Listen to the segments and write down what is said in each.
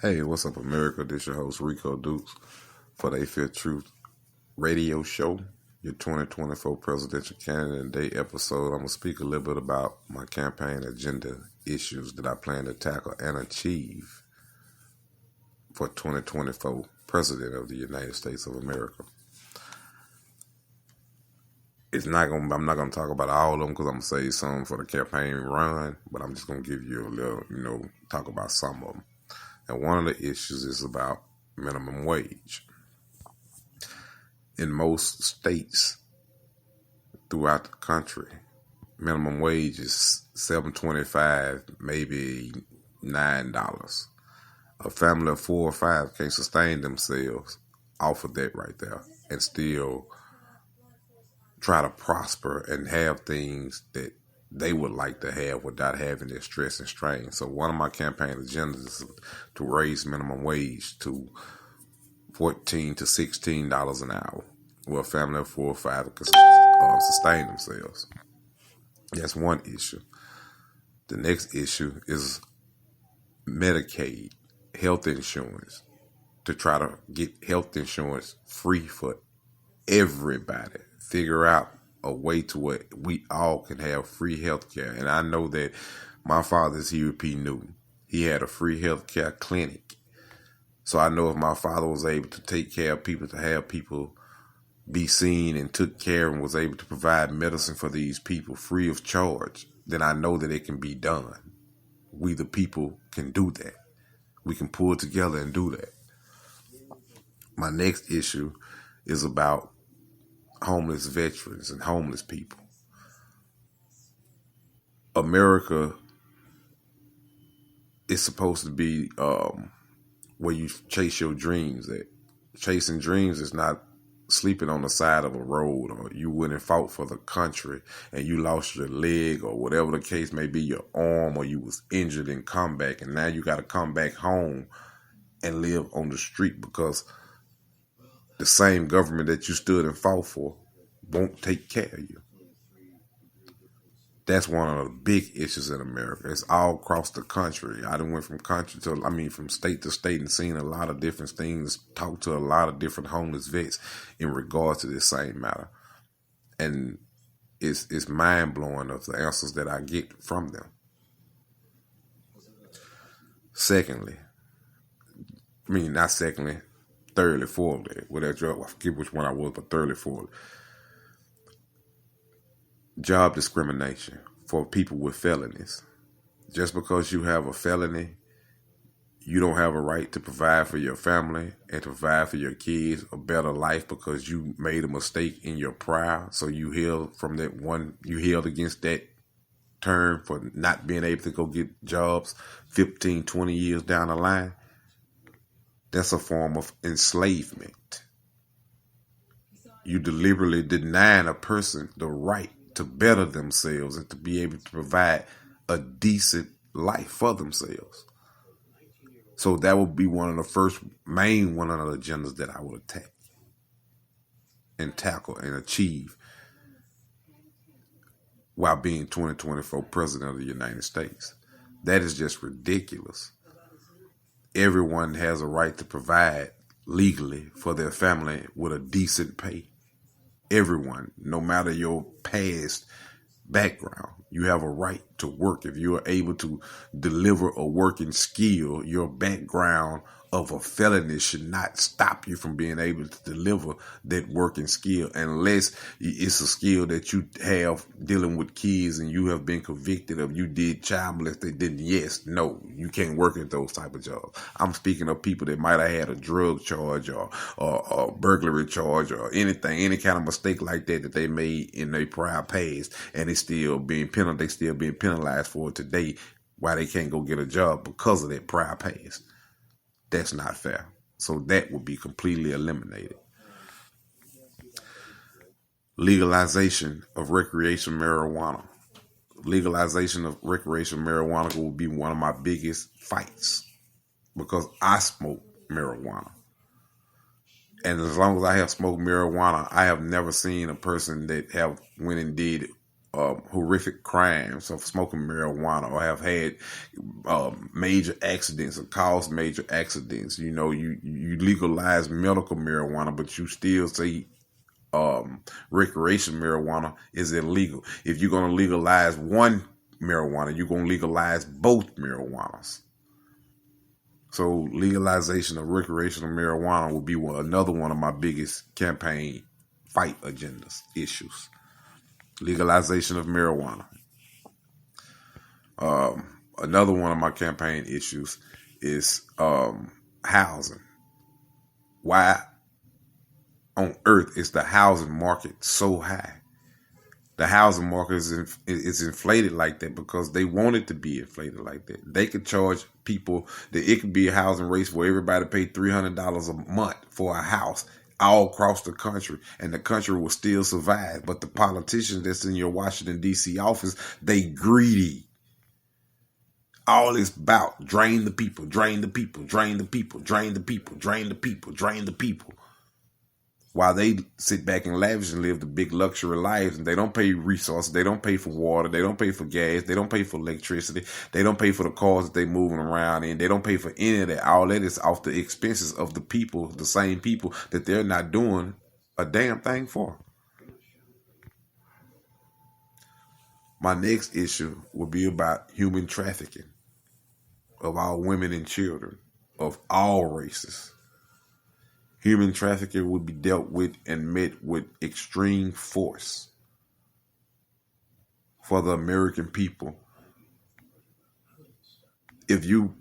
Hey, what's up, America? This your host, Rico Dukes, for the A-Fifth Truth radio show, your 2024 presidential candidate day episode. I'm going to speak a little bit about my campaign agenda issues that I plan to tackle and achieve for 2024 president of the United States of America. I'm not gonna talk about all of them because I'm gonna say some for the campaign run, but I'm just gonna give you a little, talk about some of them. And one of the issues is about minimum wage. In most states throughout the country, minimum wage is $7.25, maybe $9. A family of 4 or 5 can't sustain themselves off of that right there and still try to prosper and have things that they would like to have without having their stress and strain. So one of my campaign agendas is to raise minimum wage to $14 to $16 an hour, where a family of 4 or 5 can sustain themselves. That's one issue. The next issue is Medicaid, health insurance, to try to get health insurance free for everybody. Figure out a way to where we all can have free health care. And I know that my father's here at P. Newton. He had a free health care clinic. So I know if my father was able to take care of people, to have people be seen and took care and was able to provide medicine for these people free of charge, then I know that it can be done. We the people can do that. We can pull together and do that. My next issue is about homeless veterans and homeless people. America is supposed to be where you chase your dreams at. Chasing dreams is not sleeping on the side of a road, or you went and fought for the country and you lost your leg, or whatever the case may be, your arm, or you was injured in combat, and now you got to come back home and live on the street because the same government that you stood and fought for won't take care of you. That's one of the big issues in America. It's all across the country. I done went from state to state and seen a lot of different things, talked to a lot of different homeless vets in regards to this same matter. And it's mind blowing of the answers that I get from them. Thirdly, fourthly, whatever, I forget which one I was, but thirdly, fourthly, job discrimination for people with felonies. Just because you have a felony, you don't have a right to provide for your family and to provide for your kids a better life because you made a mistake in your prior. So you held against that term for not being able to go get jobs 15, 20 years down the line. That's a form of enslavement. You deliberately denying a person the right to better themselves and to be able to provide a decent life for themselves. So that would be one of the agendas that I would attack and tackle and achieve while being 2024 president of the United States. That is just ridiculous. Everyone has a right to provide legally for their family with a decent pay. Everyone, no matter your past background, you have a right to work. If you are able to deliver a working skill, your background of a felony should not stop you from being able to deliver that working skill, unless it's a skill that you have dealing with kids and you have been convicted of, you did child molestation. No, you can't work at those type of jobs. I'm speaking of people that might have had a drug charge or a burglary charge or any kind of mistake like that they made in their prior past, and they still being penalized for it today, why they can't go get a job because of that prior past. That's not fair. So that would be completely eliminated. Legalization of recreational marijuana. Legalization of recreational marijuana will be one of my biggest fights because I smoke marijuana. And as long as I have smoked marijuana, I have never seen a person that have went and did horrific crimes of smoking marijuana, or have had major accidents or caused major accidents. You know, you legalize medical marijuana, but you still say recreational marijuana is illegal. If you're going to legalize one marijuana, you're going to legalize both marijuanas. So legalization of recreational marijuana will be another one of my biggest campaign fight agendas issues. Legalization of marijuana. Another one of my campaign issues is housing. Why on earth is the housing market so high? The housing market is inflated like that because they want it to be inflated like that. They could charge people that it could be a housing race where everybody pay $300 a month for a house all across the country, and the country will still survive. But the politicians that's in your Washington, D.C. office, they greedy. All it's about drain the people, drain the people, drain the people, drain the people, drain the people, drain the people. While they sit back and lavish and live the big luxury lives, and they don't pay resources, they don't pay for water, they don't pay for gas, they don't pay for electricity, they don't pay for the cars that they moving around in, they don't pay for any of that. All that is off the expenses of the people, the same people that they're not doing a damn thing for. My next issue will be about human trafficking of our women and children of all races. Human trafficking would be dealt with and met with extreme force for the American people. If you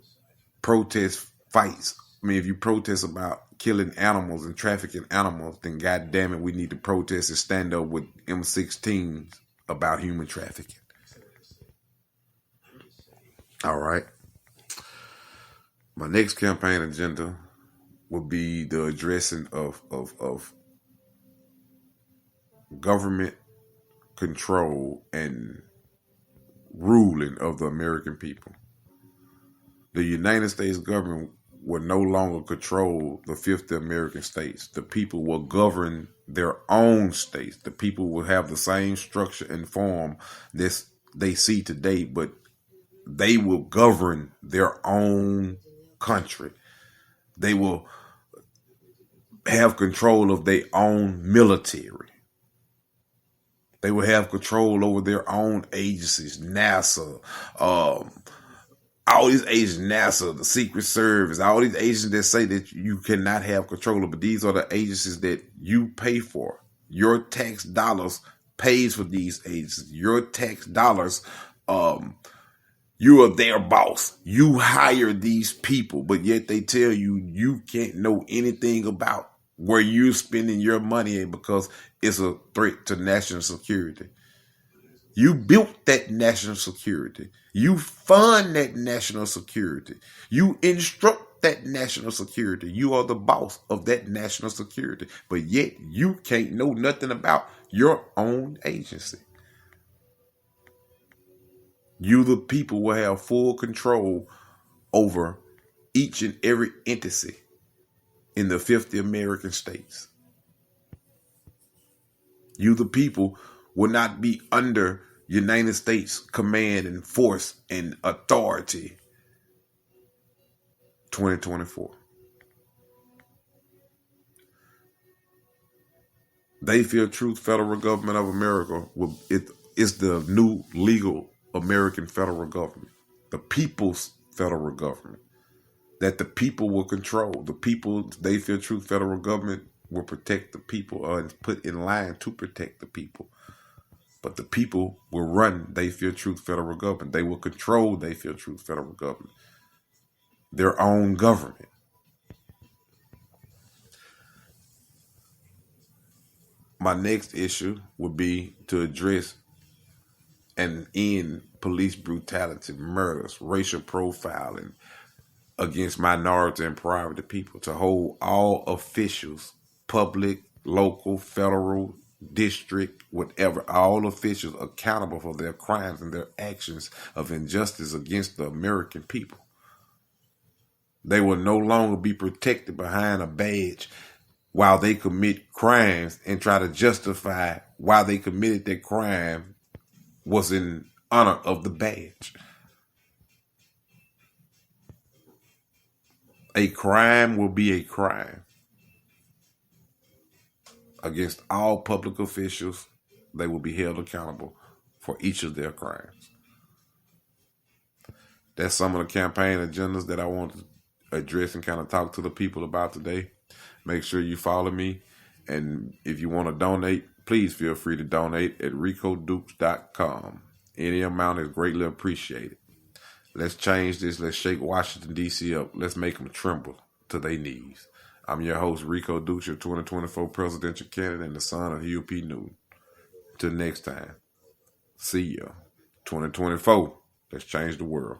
protest fights, if you protest about killing animals and trafficking animals, then God damn it, we need to protest and stand up with M16s about human trafficking. All right. My next campaign agenda would be the addressing of government control and ruling of the American people. The United States government will no longer control the 50 American states. The people will govern their own states. The people will have the same structure and form that they see today, but they will govern their own country. They will have control of their own military. They will have control over their own agencies, NASA, all these agents, NASA, the Secret Service, all these agents that say that you cannot have control of, but these are the agencies that you pay for. Your tax dollars pays for these agencies. Your tax dollars, you are their boss. You hire these people, but yet they tell you you can't know anything about where you're spending your money in because it's a threat to national security. You built that national security. You fund that national security. You instruct that national security. You are the boss of that national security, but yet you can't know nothing about your own agency. You, the people, will have full control over each and every entity in the 50 American states. You, the people, will not be under United States command and force and authority. 2024. They Feel Truth Federal Government of America is the new legal American federal government, the people's federal government that the people will control. The people, They Feel Truth Federal Government will protect the people and put in line to protect the people. But the people will run They Feel Truth Federal Government. They will control They Feel Truth Federal Government, their own government. My next issue would be to address and end police brutality, murders, racial profiling against minority and priority people, to hold all officials, public, local, federal, district, whatever, all officials accountable for their crimes and their actions of injustice against the American people. They will no longer be protected behind a badge while they commit crimes and try to justify why they committed that crime was in honor of the badge. A crime will be a crime against all public officials. They will be held accountable for each of their crimes. That's some of the campaign agendas that I want to address and kind of talk to the people about today. Make sure you follow me. And if you want to donate, please feel free to donate at ricodukes.com. Any amount is greatly appreciated. Let's change this. Let's shake Washington, D.C. up. Let's make them tremble to their knees. I'm your host, Rico Dukes, your 2024 presidential candidate and the son of Hugh P. Newton. Till next time, see ya. 2024, let's change the world.